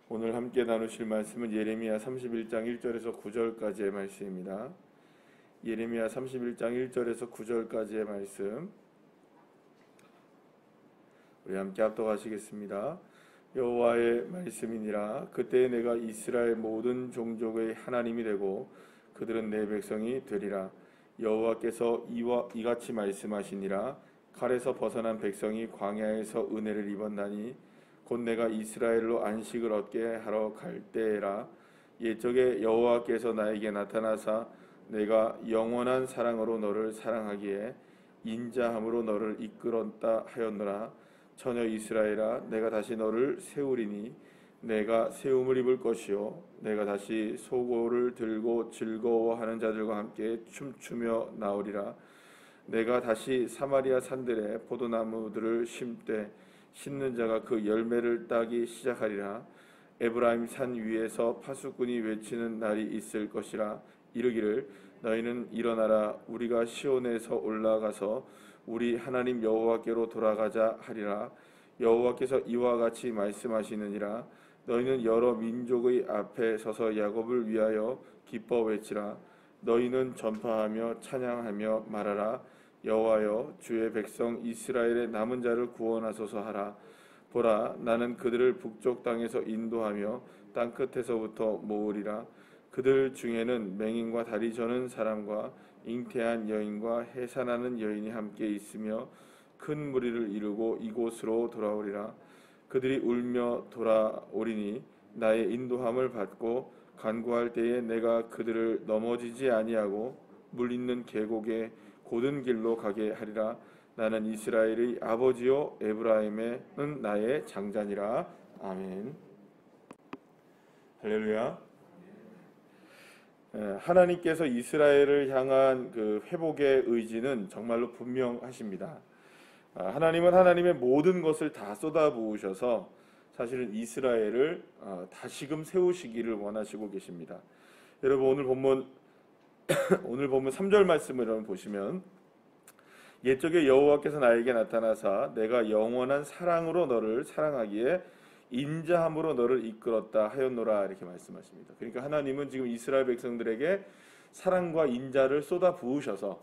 오늘 함께 나누실 말씀은 예레미야 31장 1절에서 9절까지의 말씀입니다. 예레미야 31장 1절에서 9절까지의 말씀 우리 함께 합독하시겠습니다. 여호와의 말씀이니라. 그때 내가 이스라엘 모든 종족의 하나님이 되고 그들은 내 백성이 되리라. 여호와께서 이같이 말씀하시니라. 칼에서 벗어난 백성이 광야에서 은혜를 입었나니 곧 내가 이스라엘로 안식을 얻게 하러 갈 때라. 옛적에 여호와께서 나에게 나타나사 내가 영원한 사랑으로 너를 사랑하기에 인자함으로 너를 이끌었다 하였노라. 처녀 이스라엘아, 내가 다시 너를 세우리니 내가 세움을 입을 것이요 내가 다시 소고를 들고 즐거워하는 자들과 함께 춤추며 나오리라. 내가 다시 사마리아 산들에 포도나무들을 심되 심는 자가 그 열매를 따기 시작하리라. 에브라임 산 위에서 파수꾼이 외치는 날이 있을 것이라. 이르기를 너희는 일어나라. 우리가 시온에서 올라가서 우리 하나님 여호와께로 돌아가자 하리라. 여호와께서 이와 같이 말씀하시느니라. 너희는 여러 민족의 앞에 서서 야곱을 위하여 기뻐 외치라. 너희는 전파하며 찬양하며 말하라. 여호와여, 주의 백성 이스라엘의 남은 자를 구원하소서 하라. 보라, 나는 그들을 북쪽 땅에서 인도하며 땅 끝에서부터 모으리라. 그들 중에는 맹인과 다리 저는 사람과 잉태한 여인과 해산하는 여인이 함께 있으며 큰 무리를 이루고 이곳으로 돌아오리라. 그들이 울며 돌아오리니 나의 인도함을 받고 간구할 때에 내가 그들을 넘어지지 아니하고 물 있는 계곡에 고든 길로 가게 하리라. 나는 이스라엘의 아버지요 에브라임은 나의 장자니라. 아멘. 할렐루야. 하나님께서 이스라엘을 향한 그 회복의 의지는 정말로 분명하십니다. 하나님은 하나님의 모든 것을 다 쏟아부으셔서 사실은 이스라엘을 다시금 세우시기를 원하시고 계십니다. 여러분 오늘 본문 3절 말씀을 여러분 보시면 옛적에 여호와께서 나에게 나타나사 내가 영원한 사랑으로 너를 사랑하기에 인자함으로 너를 이끌었다 하였노라 이렇게 말씀하십니다. 그러니까 하나님은 지금 이스라엘 백성들에게 사랑과 인자를 쏟아 부으셔서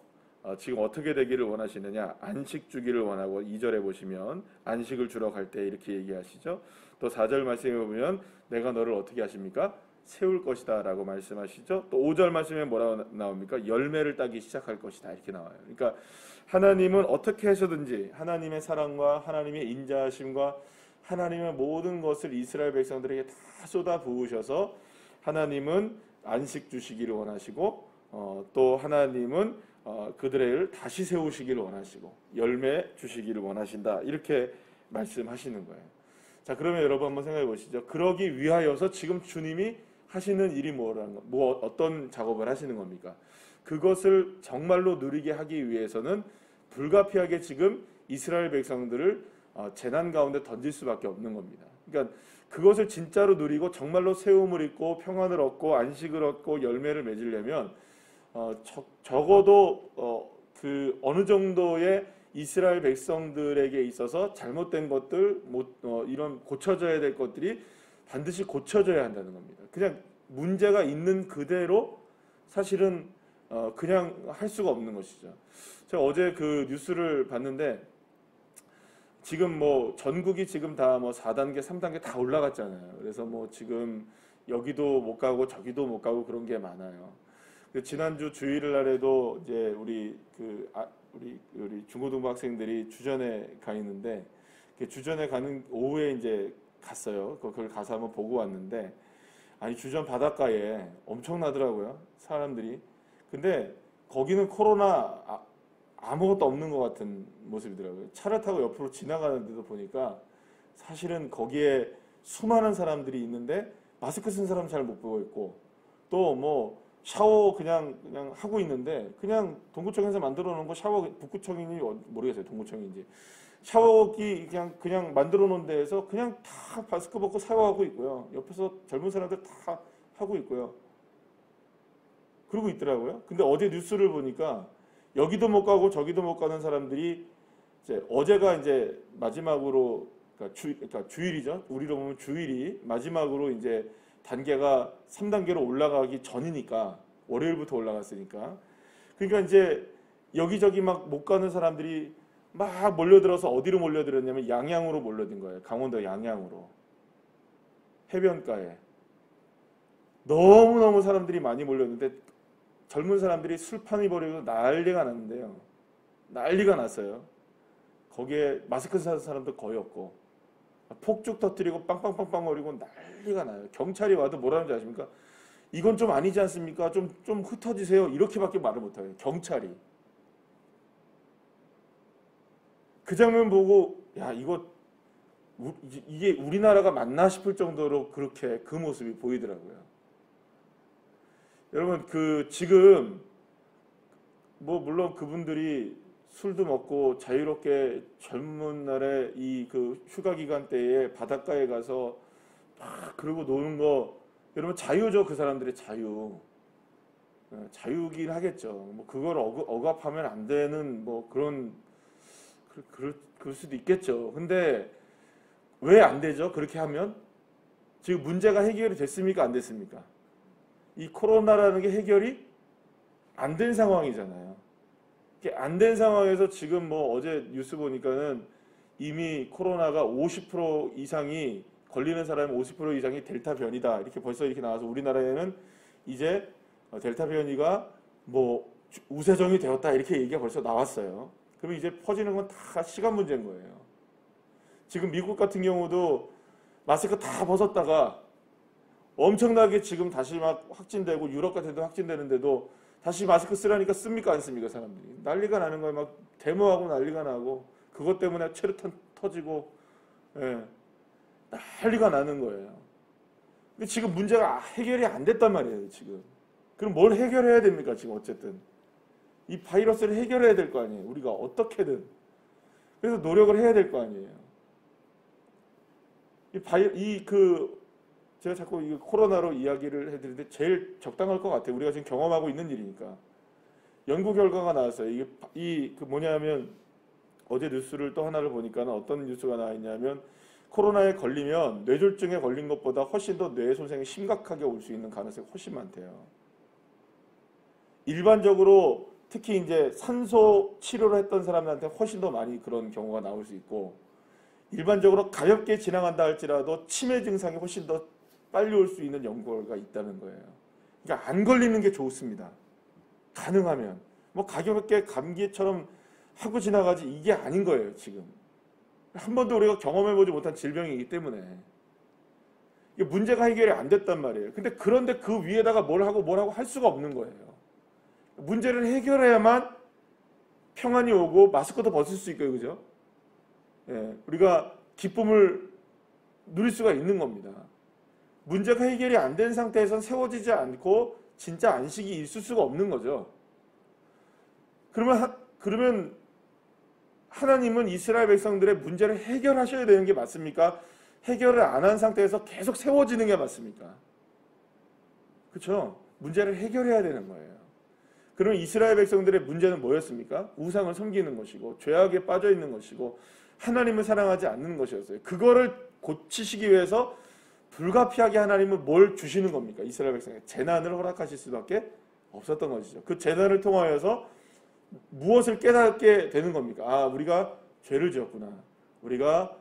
지금 어떻게 되기를 원하시느냐, 안식 주기를 원하고 2절에 보시면 안식을 주러 갈 때 이렇게 얘기하시죠. 또 4절 말씀에 보면 내가 너를 어떻게 하십니까? 세울 것이다 라고 말씀하시죠. 또 5절 말씀에 뭐라고 나옵니까? 열매를 따기 시작할 것이다 이렇게 나와요. 그러니까 하나님은 어떻게 해서든지 하나님의 사랑과 하나님의 인자하심과 하나님의 모든 것을 이스라엘 백성들에게 다 쏟아 부으셔서 하나님은 안식 주시기를 원하시고 또 하나님은 그들을 다시 세우시기를 원하시고 열매 주시기를 원하신다 이렇게 말씀하시는 거예요. 자, 그러면 여러분 한번 생각해 보시죠. 그러기 위하여서 지금 주님이 하시는 일이 어떤 작업을 하시는 겁니까? 그것을 정말로 누리게 하기 위해서는 불가피하게 지금 이스라엘 백성들을 재난 가운데 던질 수밖에 없는 겁니다. 그러니까 그것을 진짜로 누리고 정말로 세움을 입고 평안을 얻고 안식을 얻고 열매를 맺으려면 적어도 그 어느 정도의 이스라엘 백성들에게 있어서 잘못된 것들, 이런 고쳐져야 될 것들이 반드시 고쳐져야 한다는 겁니다. 그냥 문제가 있는 그대로 사실은 그냥 할 수가 없는 것이죠. 제가 어제 그 뉴스를 봤는데 지금 전국이 지금 다 4단계, 3단계 다 올라갔잖아요. 그래서 지금 여기도 못 가고 저기도 못 가고 그런 게 많아요. 지난주 주일날 날에도 이제 우리 중고등부 학생들이 주전에 가 있는데 주전에 가는 오후에 이제 갔어요. 그걸 가서 한번 보고 왔는데 아니 주전 바닷가에 엄청나더라고요 사람들이. 근데 거기는 코로나 아무것도 없는 것 같은 모습이더라고요. 차를 타고 옆으로 지나가는데도 보니까 사실은 거기에 수많은 사람들이 있는데 마스크 쓴 사람 잘 못 보고 있고 또 샤워 그냥 하고 있는데 그냥 동구청에서 만들어 놓은 거 샤워 북구청인지 모르겠어요. 동구청인지 샤워기 그냥 만들어 놓은 데에서 그냥 다 마스크 벗고 샤워하고 있고요. 옆에서 젊은 사람들 다 하고 있고요. 그러고 있더라고요. 근데 어제 뉴스를 보니까 여기도 못 가고 저기도 못 가는 사람들이 이제 어제가 이제 마지막으로 그러니까 주일이죠. 우리로 보면 주일이 마지막으로 이제 단계가 3단계로 올라가기 전이니까 월요일부터 올라갔으니까 그러니까 이제 여기저기 막 못 가는 사람들이 막 몰려들어서 어디로 몰려들었냐면 양양으로 몰려든 거예요. 강원도 양양으로 해변가에 너무너무 사람들이 많이 몰렸는데 젊은 사람들이 술판을 벌이고 난리가 났는데요. 난리가 났어요. 거기에 마스크 쓰는 사람도 거의 없고 폭죽 터뜨리고 빵빵빵빵 거리고 난리가 나요. 경찰이 와도 뭐라는지 아십니까? 이건 좀 아니지 않습니까? 좀 흩어지세요. 이렇게밖에 말을 못해요. 경찰이. 그 장면 보고 야 이게 우리나라가 맞나 싶을 정도로 그렇게 그 모습이 보이더라고요. 여러분 지금 뭐 물론 그분들이 술도 먹고 자유롭게 젊은 날에 휴가 기간 때에 바닷가에 가서 막 그러고 노는 거 여러분 자유죠. 그 사람들의 자유긴 하겠죠. 뭐 그걸 억압하면 안 되는 뭐 그럴 수도 있겠죠. 근데 왜 안 되죠? 그렇게 하면 지금 문제가 해결이 됐습니까? 안 됐습니까? 이 코로나라는 게 해결이 안 된 상황이잖아요. 안 된 상황에서 지금 뭐 어제 뉴스 보니까는 이미 코로나가 50% 이상이 걸리는 사람이 50% 이상이 델타 변이다. 이렇게 벌써 이렇게 나와서 우리나라에는 이제 델타 변이가 뭐 우세종이 되었다. 이렇게 얘기가 벌써 나왔어요. 그러면 이제 퍼지는 건 다 시간 문제인 거예요. 지금 미국 같은 경우도 마스크 다 벗었다가 엄청나게 지금 다시 막 확진되고 유럽 같은 데도 확진되는데도 다시 마스크 쓰라니까 씁니까 안 씁니까 사람들이. 난리가 나는 거예요. 막 데모하고 난리가 나고 그것 때문에 체류탄 터지고 난리가 나는 거예요. 근데 지금 문제가 해결이 안 됐단 말이에요. 지금. 그럼 뭘 해결해야 됩니까? 지금 어쨌든. 이 바이러스를 해결해야 될 거 아니에요. 우리가 어떻게든. 그래서 노력을 해야 될 거 아니에요. 제가 자꾸 이 코로나로 이야기를 해드리는데 제일 적당할 것 같아요. 우리가 지금 경험하고 있는 일이니까. 연구 결과가 나왔어요. 뭐냐면 어제 뉴스를 또 하나를 보니까 어떤 뉴스가 나와 있냐면 코로나에 걸리면 뇌졸중에 걸린 것보다 훨씬 더 뇌 손상이 심각하게 올 수 있는 가능성이 훨씬 많대요. 일반적으로 특히 이제 산소 치료를 했던 사람들한테 훨씬 더 많이 그런 경우가 나올 수 있고 일반적으로 가볍게 지나간다 할지라도 치매 증상이 훨씬 더 빨리 올 수 있는 연구가 있다는 거예요. 그러니까 안 걸리는 게 좋습니다. 가능하면. 뭐 가볍게 감기처럼 하고 지나가지 이게 아닌 거예요. 지금. 한 번도 우리가 경험해보지 못한 질병이기 때문에. 이게 문제가 해결이 안 됐단 말이에요. 그런데 그 위에다가 뭘 하고 할 수가 없는 거예요. 문제를 해결해야만 평안이 오고 마스크도 벗을 수 있고요. 그죠? 우리가 기쁨을 누릴 수가 있는 겁니다. 문제가 해결이 안 된 상태에선 세워지지 않고 진짜 안식이 있을 수가 없는 거죠. 그러면 하나님은 이스라엘 백성들의 문제를 해결하셔야 되는 게 맞습니까? 해결을 안 한 상태에서 계속 세워지는 게 맞습니까? 그렇죠? 문제를 해결해야 되는 거예요. 그러면 이스라엘 백성들의 문제는 뭐였습니까? 우상을 섬기는 것이고 죄악에 빠져 있는 것이고 하나님을 사랑하지 않는 것이었어요. 그거를 고치시기 위해서 불가피하게 하나님은 뭘 주시는 겁니까? 이스라엘 백성에게 재난을 허락하실 수밖에 없었던 것이죠. 그 재난을 통하여서 무엇을 깨닫게 되는 겁니까? 우리가 죄를 지었구나. 우리가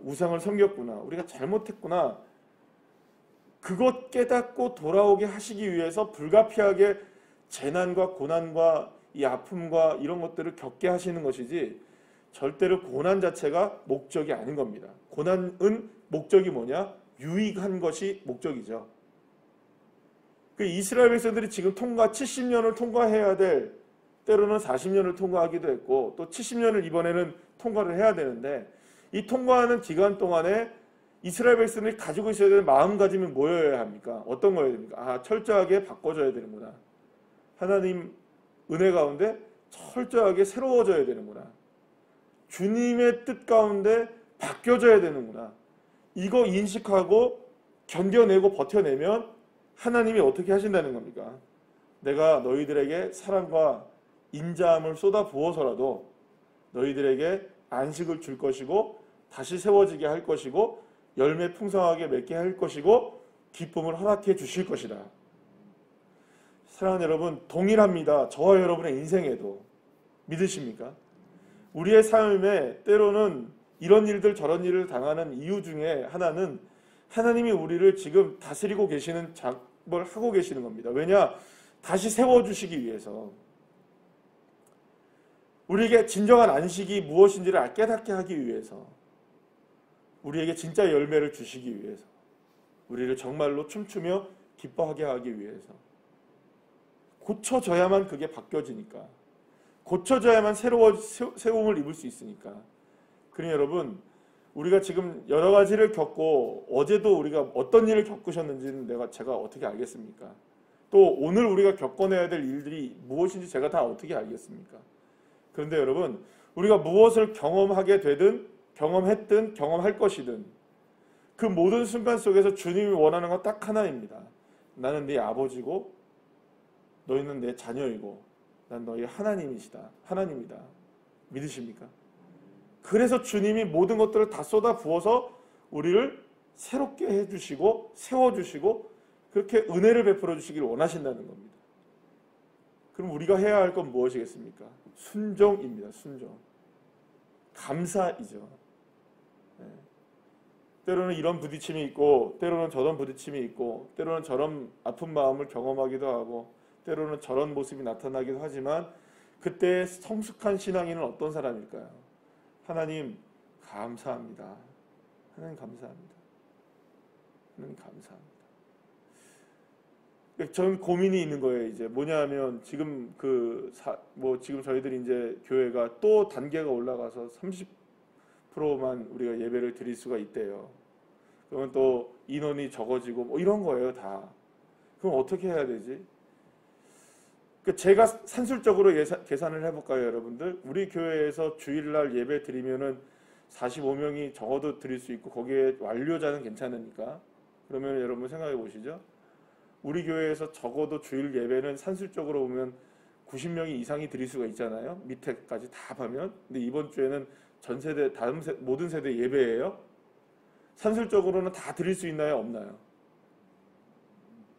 우상을 섬겼구나. 우리가 잘못했구나. 그것 깨닫고 돌아오게 하시기 위해서 불가피하게 재난과 고난과 이 아픔과 이런 것들을 겪게 하시는 것이지 절대로 고난 자체가 목적이 아닌 겁니다. 고난은 목적이 뭐냐? 유익한 것이 목적이죠. 그 이스라엘 백성들이 지금 70년을 통과해야 될 때로는 40년을 통과하기도 했고 또 70년을 이번에는 통과를 해야 되는데 이 통과하는 기간 동안에 이스라엘 백성들이 가지고 있어야 되는 마음가짐이 뭐여야 합니까? 어떤 거여야 됩니까? 철저하게 바꿔줘야 되는구나. 하나님 은혜 가운데 철저하게 새로워져야 되는구나. 주님의 뜻 가운데 바뀌어져야 되는구나. 이거 인식하고 견뎌내고 버텨내면 하나님이 어떻게 하신다는 겁니까? 내가 너희들에게 사랑과 인자함을 쏟아 부어서라도 너희들에게 안식을 줄 것이고 다시 세워지게 할 것이고 열매 풍성하게 맺게 할 것이고 기쁨을 허락해 주실 것이다. 사랑하는 여러분, 동일합니다. 저와 여러분의 인생에도. 믿으십니까? 우리의 삶에 때로는 이런 일들 저런 일을 당하는 이유 중에 하나는 하나님이 우리를 지금 다스리고 계시는 작업을 하고 계시는 겁니다. 왜냐? 다시 세워주시기 위해서. 우리에게 진정한 안식이 무엇인지를 깨닫게 하기 위해서. 우리에게 진짜 열매를 주시기 위해서. 우리를 정말로 춤추며 기뻐하게 하기 위해서. 고쳐져야만 그게 바뀌어지니까. 고쳐져야만 새로움을 입을 수 있으니까. 그러니 여러분, 우리가 지금 여러 가지를 겪고 어제도 우리가 어떤 일을 겪으셨는지는 제가 어떻게 알겠습니까? 또 오늘 우리가 겪어내야 될 일들이 무엇인지 제가 다 어떻게 알겠습니까? 그런데 여러분, 우리가 무엇을 경험하게 되든 경험했든 경험할 것이든 그 모든 순간 속에서 주님이 원하는 건 딱 하나입니다. 나는 네 아버지고 너희는 내 자녀이고 난 너희 하나님이다. 믿으십니까? 그래서 주님이 모든 것들을 다 쏟아 부어서 우리를 새롭게 해주시고 세워주시고 그렇게 은혜를 베풀어 주시기를 원하신다는 겁니다. 그럼 우리가 해야 할 건 무엇이겠습니까? 순종입니다. 순종. 감사이죠. 네. 때로는 이런 부딪힘이 있고 때로는 저런 부딪힘이 있고 때로는 저런 아픈 마음을 경험하기도 하고 때로는 저런 모습이 나타나기도 하지만 그때 성숙한 신앙인은 어떤 사람일까요? 하나님 감사합니다. 하나님 감사합니다. 하나님 감사합니다. 전 고민이 있는 거예요. 이제 뭐냐면 지금 지금 저희들이 이제 교회가 또 단계가 올라가서 30%만 우리가 예배를 드릴 수가 있대요. 그러면 또 인원이 적어지고 뭐 이런 거예요, 다. 그럼 어떻게 해야 되지? 제가 산술적으로 계산을 해볼까요, 여러분들? 우리 교회에서 주일날 예배 드리면은 45명이 적어도 드릴 수 있고 거기에 완료자는 괜찮으니까. 그러면 여러분 생각해 보시죠. 우리 교회에서 적어도 주일 예배는 산술적으로 보면 90명이 이상이 드릴 수가 있잖아요. 밑에까지 다 하면. 근데 이번 주에는 전 세대, 모든 세대 예배예요. 산술적으로는 다 드릴 수 있나요? 없나요?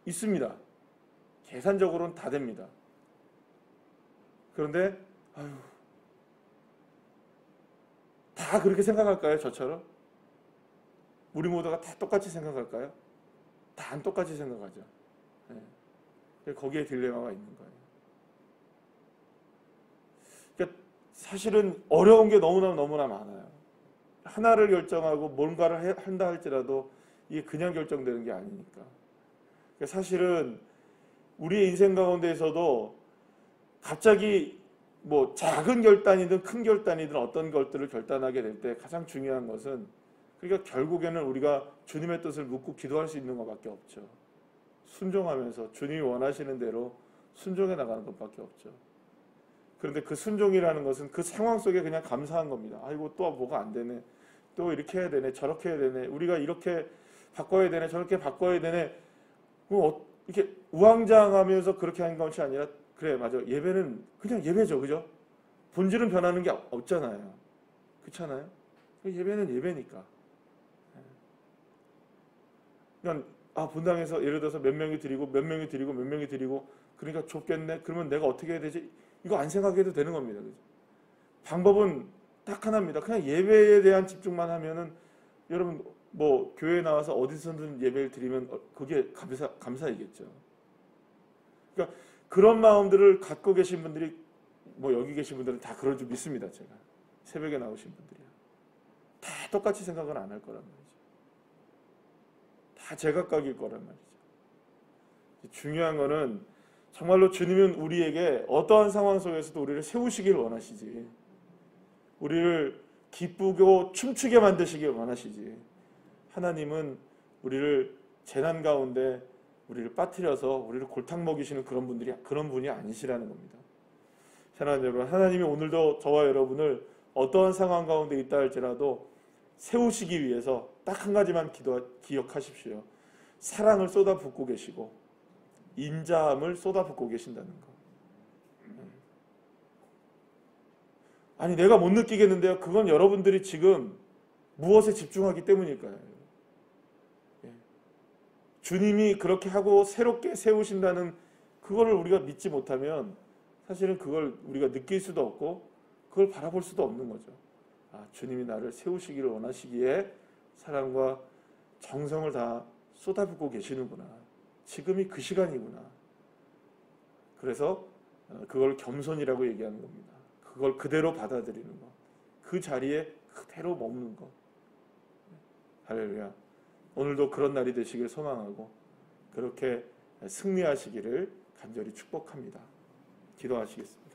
있습니다. 계산적으로는 다 됩니다. 그런데 다 그렇게 생각할까요? 저처럼? 우리 모두가 다 똑같이 생각할까요? 다 안 똑같이 생각하죠. 네. 거기에 딜레마가 있는 거예요. 그러니까 사실은 어려운 게 너무나 많아요. 하나를 결정하고 뭔가를 한다 할지라도 이게 그냥 결정되는 게 아니니까. 그러니까 사실은 우리의 인생 가운데에서도 갑자기 뭐 작은 결단이든 큰 결단이든 어떤 것들을 결단하게 될 때 가장 중요한 것은 그러니까 결국에는 우리가 주님의 뜻을 묻고 기도할 수 있는 것밖에 없죠. 순종하면서 주님이 원하시는 대로 순종해 나가는 것밖에 없죠. 그런데 그 순종이라는 것은 그 상황 속에 그냥 감사한 겁니다. 아이고 또 뭐가 안 되네. 또 이렇게 해야 되네. 저렇게 해야 되네. 우리가 이렇게 바꿔야 되네. 저렇게 바꿔야 되네. 이렇게 우왕좌왕하면서 그렇게 하는 것이 아니라 그래 맞아. 예배는 그냥 예배죠. 그죠? 본질은 변하는 게 없잖아요. 그렇잖아요? 예배는 예배니까. 그러니까 본당에서 예를 들어서 몇 명이 드리고 몇 명이 드리고 몇 명이 드리고 그러니까 좁겠네. 그러면 내가 어떻게 해야 되지? 이거 안 생각해도 되는 겁니다. 그죠? 방법은 딱 하나입니다. 그냥 예배에 대한 집중만 하면은 여러분 뭐 교회에 나와서 어디서든 예배를 드리면 그게 감사이겠죠. 그러니까 그런 마음들을 갖고 계신 분들이 뭐 여기 계신 분들은 다 그런 줄 믿습니다. 제가 새벽에 나오신 분들이요. 다 똑같이 생각은 안 할 거란 말이죠. 다 제각각일 거란 말이죠. 중요한 거는 정말로 주님은 우리에게 어떠한 상황 속에서도 우리를 세우시길 원하시지. 우리를 기쁘고 춤추게 만드시길 원하시지. 하나님은 우리를 재난 가운데 우리를 빠뜨려서 우리를 골탕 먹이시는 그런 분이 아니시라는 겁니다. 사랑하는 여러분, 하나님이 오늘도 저와 여러분을 어떠한 상황 가운데 있다 할지라도 세우시기 위해서 딱 한 가지만 기억하십시오. 사랑을 쏟아붓고 계시고 인자함을 쏟아붓고 계신다는 거. 아니 내가 못 느끼겠는데요. 그건 여러분들이 지금 무엇에 집중하기 때문일까요? 예. 주님이 그렇게 하고 새롭게 세우신다는 그거를 우리가 믿지 못하면 사실은 그걸 우리가 느낄 수도 없고 그걸 바라볼 수도 없는 거죠. 아, 주님이 나를 세우시기를 원하시기에 사랑과 정성을 다 쏟아붓고 계시는구나. 지금이 그 시간이구나. 그래서 그걸 겸손이라고 얘기하는 겁니다. 그걸 그대로 받아들이는 것. 그 자리에 그대로 머무는 것. 할렐루야. 오늘도 그런 날이 되시길 소망하고 그렇게 승리하시기를 간절히 축복합니다. 기도하시겠습니다.